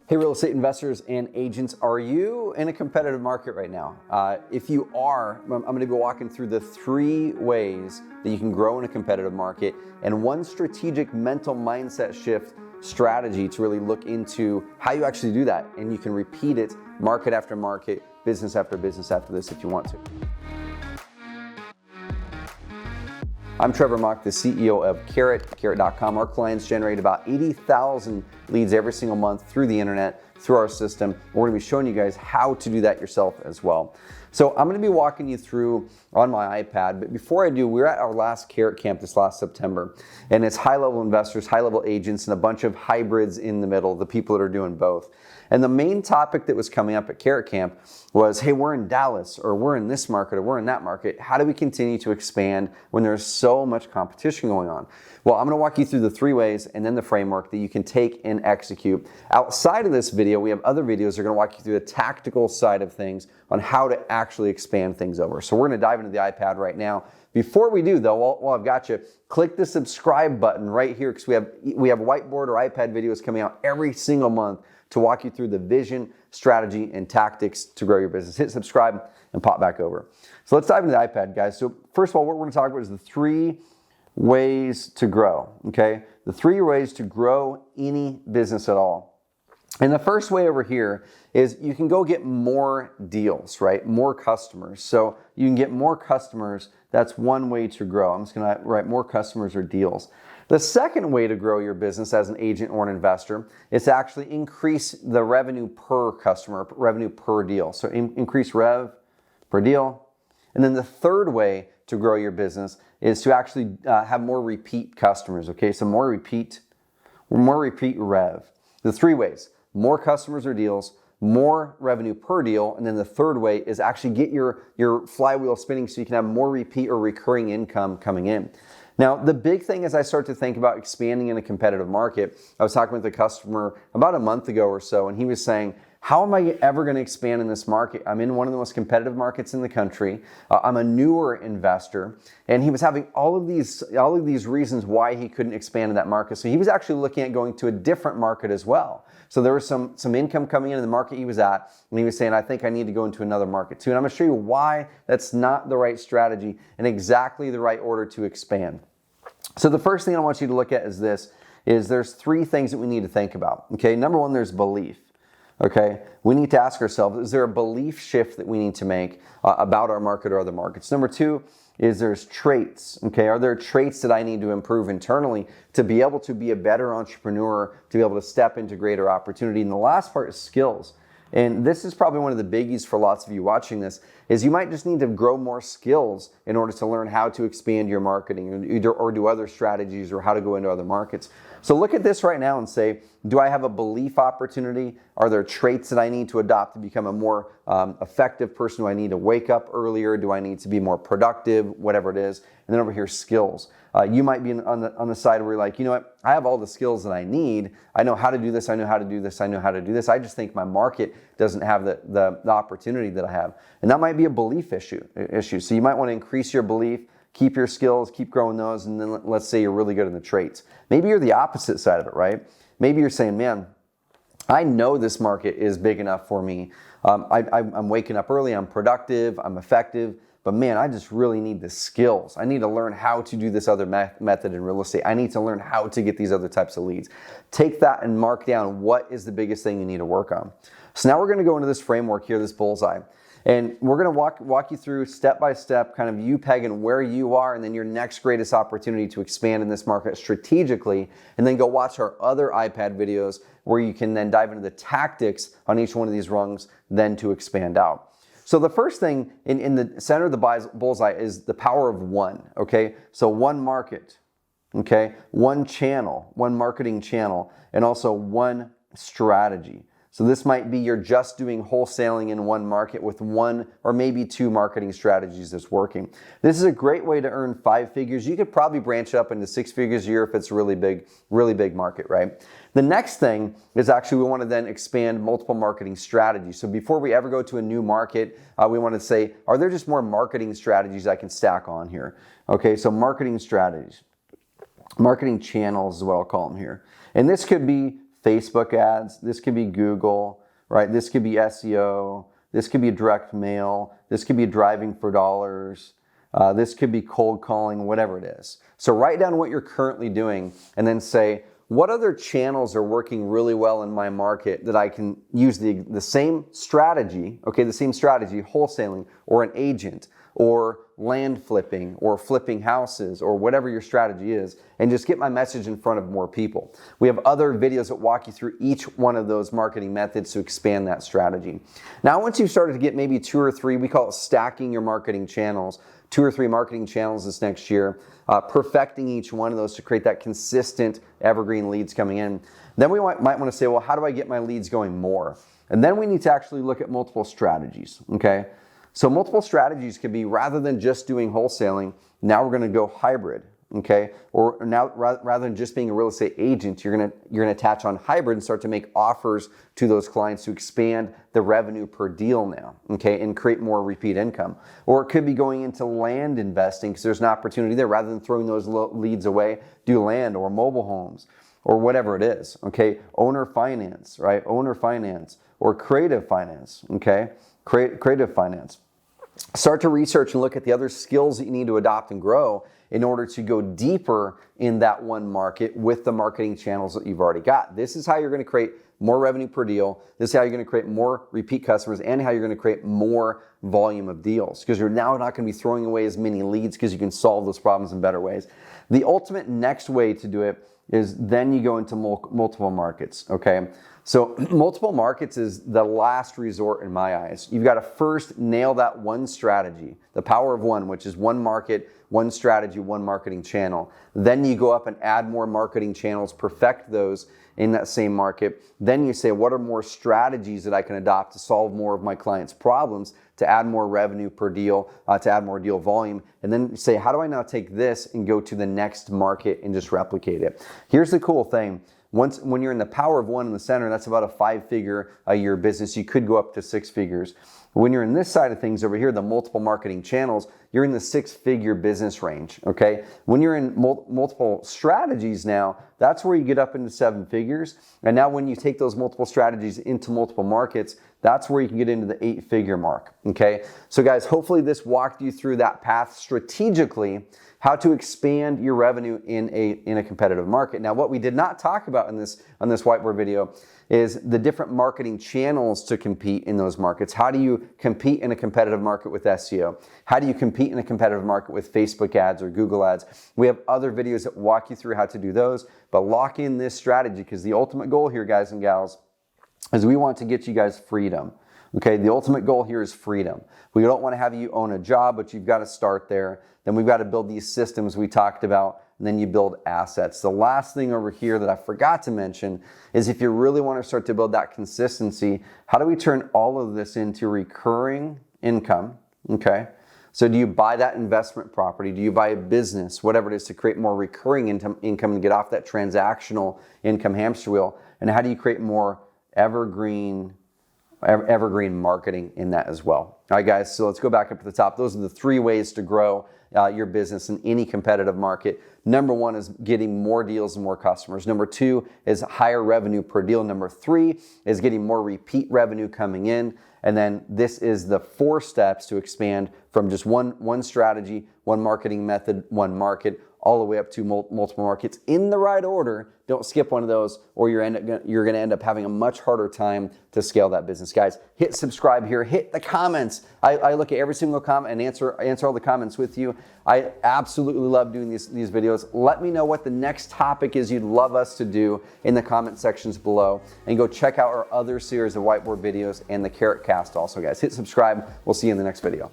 Hey, real estate investors and agents, are you in a competitive market right now? If you are, I'm going to be walking through the 3 ways that you can grow in a competitive market and 1 strategic mental mindset shift strategy to really look into how you actually do that. And you can repeat it market after market, business after business after this if you want to. I'm Trevor Mock, the CEO of Carrot.com. Our clients generate about 80,000 leads every single month through the internet, through our system. We're going to be showing you guys how to do that yourself as well. So I'm going to be walking you through on my iPad, but before I do, we were at our last Carrot Camp this last September, and it's high-level investors, high-level agents, and a bunch of hybrids in the middle, the people that are doing both. And the main topic that was coming up at Carrot Camp was, hey, we're in Dallas, or we're in this market, or we're in that market. How do we continue to expand when there's so much competition going on? Well, I'm going to walk you through the 3 ways and then the framework that you can take and execute. Outside of this video, we have other videos that are going to walk you through the tactical side of things on how to actually expand things over. So we're going to dive into the iPad right now. Before we do, though, while I've got you, click the subscribe button right here because we have whiteboard or iPad videos coming out every single month to walk you through the vision, strategy, and tactics to grow your business. Hit subscribe and pop back over. So let's dive into the iPad, guys. So first of all, what we're going to talk about is the 3 ways to grow, okay? The 3 ways to grow any business at all. And the first way over here is you can go get more deals, right? More customers. So you can get more customers. That's one way to grow. I'm just going to write more customers or deals. The second way to grow your business as an agent or an investor is to actually increase the revenue per customer, revenue per deal. So increase rev per deal. And then the third way to grow your business is to actually have more repeat customers, okay? So more repeat rev. The 3 ways: more customers or deals, more revenue per deal, and then the third way is actually get your flywheel spinning so you can have more repeat or recurring income coming in. Now, the big thing as I start to think about expanding in a competitive market, I was talking with a customer about a month ago or so, and he was saying, how am I ever going to expand in this market? I'm in one of the most competitive markets in the country. I'm a newer investor, and he was having all of these reasons why he couldn't expand in that market. So he was actually looking at going to a different market as well. So there was some income coming in the market he was at, and he was saying, I think I need to go into another market too. And I'm going to show you why that's not the right strategy and exactly the right order to expand. So the first thing I want you to look at is there's 3 things that we need to think about. Okay, number 1, there's belief. Okay, we need to ask ourselves, is there a belief shift that we need to make about our market or other markets? Number 2 is there's traits. Okay, are there traits that I need to improve internally to be able to be a better entrepreneur, to be able to step into greater opportunity? And the last part is skills. And this is probably one of the biggies for lots of you watching this, is you might just need to grow more skills in order to learn how to expand your marketing or do other strategies or how to go into other markets. So look at this right now and say, do I have a belief opportunity? Are there traits that I need to adopt to become a more effective person? Do I need to wake up earlier? Do I need to be more productive? Whatever it is. And then over here, skills. You might be on the side where you're like, you know what? I have all the skills that I need. I know how to do this. I know how to do this. I know how to do this. I just think my market doesn't have the opportunity that I have. And that might be a belief issue. So you might want to increase your belief, keep your skills, keep growing those, and then let's say you're really good in the traits. Maybe you're the opposite side of it, right? Maybe you're saying, man, I know this market is big enough for me. I'm waking up early. I'm productive. I'm effective. But man, I just really need the skills. I need to learn how to do this other method in real estate. I need to learn how to get these other types of leads. Take that and mark down what is the biggest thing you need to work on. So now we're going to go into this framework here, this bullseye. And we're going to walk you through step by step, kind of you pegging where you are and then your next greatest opportunity to expand in this market strategically. And then go watch our other iPad videos where you can then dive into the tactics on each one of these rungs, then to expand out. So the first thing in the center of the bullseye is the power of 1, okay? So 1 market, okay? 1 channel, 1 marketing channel, and also 1 strategy. So this might be you're just doing wholesaling in 1 market with 1 or maybe 2 marketing strategies that's working. This is a great way to earn 5 figures. You could probably branch up into 6 figures a year if it's a really big market, right? The next thing is actually we want to then expand multiple marketing strategies. So before we ever go to a new market, we want to say, are there just more marketing strategies I can stack on here? Okay, so marketing strategies. Marketing channels is what I'll call them here. And this could be Facebook ads, this could be Google, right? This could be SEO, this could be direct mail, this could be driving for dollars, this could be cold calling, whatever it is. So write down what you're currently doing and then say, what other channels are working really well in my market that I can use the same strategy, okay, the same strategy, wholesaling or an agent or land flipping or flipping houses or whatever your strategy is, and just get my message in front of more people. We have other videos that walk you through each one of those marketing methods to expand that strategy. Now, once you've started to get maybe 2 or 3, we call it stacking your marketing channels, 2 or 3 marketing channels this next year, perfecting each one of those to create that consistent evergreen leads coming in. Then we might want to say, well, how do I get my leads going more? And then we need to actually look at multiple strategies, okay? So multiple strategies could be, rather than just doing wholesaling, now we're going to go hybrid, okay? Or now rather than just being a real estate agent, you're going to attach on hybrid and start to make offers to those clients to expand the revenue per deal now, okay, and create more repeat income. Or it could be going into land investing because there's an opportunity there. Rather than throwing those leads away, do land or mobile homes or whatever it is, okay? Owner finance, right? Owner finance or creative finance, okay? Creative finance. Start to research and look at the other skills that you need to adopt and grow in order to go deeper in that one market with the marketing channels that you've already got. This is how you're going to create more revenue per deal. This is how you're going to create more repeat customers and how you're going to create more volume of deals, because you're now not going to be throwing away as many leads because you can solve those problems in better ways. The ultimate next way to do it is then you go into multiple markets, okay? So multiple markets is the last resort in my eyes. You've got to first nail that one strategy, the power of one, which is one market, one strategy, one marketing channel. Then you go up and add more marketing channels, perfect those in that same market. Then you say, what are more strategies that I can adopt to solve more of my clients' problems, to add more revenue per deal, to add more deal volume? And then say, how do I now take this and go to the next market and just replicate it? Here's the cool thing. When you're in the power of one in the center, that's about a 5-figure a year business. You could go up to 6 figures. When you're in this side of things over here, the multiple marketing channels, you're in the 6-figure business range, okay? When you're in multiple strategies now, that's where you get up into 7 figures. And now when you take those multiple strategies into multiple markets, that's where you can get into the 8-figure mark, okay? So guys, hopefully this walked you through that path strategically, how to expand your revenue in a competitive market. Now, what we did not talk about on this whiteboard video is the different marketing channels to compete in those markets. How do you compete in a competitive market with SEO? How do you compete in a competitive market with Facebook ads or Google ads? We have other videos that walk you through how to do those, but lock in this strategy, because the ultimate goal here, guys and gals, is we want to get you guys freedom. Okay, the ultimate goal here is freedom. We don't want to have you own a job, but you've got to start there. Then we've got to build these systems we talked about, and then you build assets. The last thing over here that I forgot to mention is, if you really want to start to build that consistency, how do we turn all of this into recurring income? Okay, so do you buy that investment property? Do you buy a business, whatever it is, to create more recurring income and get off that transactional income hamster wheel? And how do you create more evergreen marketing in that as well? All right, guys, so let's go back up to the top. Those are the 3 ways to grow your business in any competitive market. Number 1 is getting more deals and more customers. Number 2 is higher revenue per deal. Number 3 is getting more repeat revenue coming in. And then this is the 4 steps to expand from just one strategy, one marketing method, one market, all the way up to multiple markets in the right order. Don't skip one of those, or you're going to end up having a much harder time to scale that business. Guys, hit subscribe here, hit the comments. I look at every single comment and answer all the comments with you. I absolutely love doing these videos. Let me know what the next topic is you'd love us to do in the comment sections below, and go check out our other series of whiteboard videos and the Carrot Cast also, guys. Hit subscribe. We'll see you in the next video.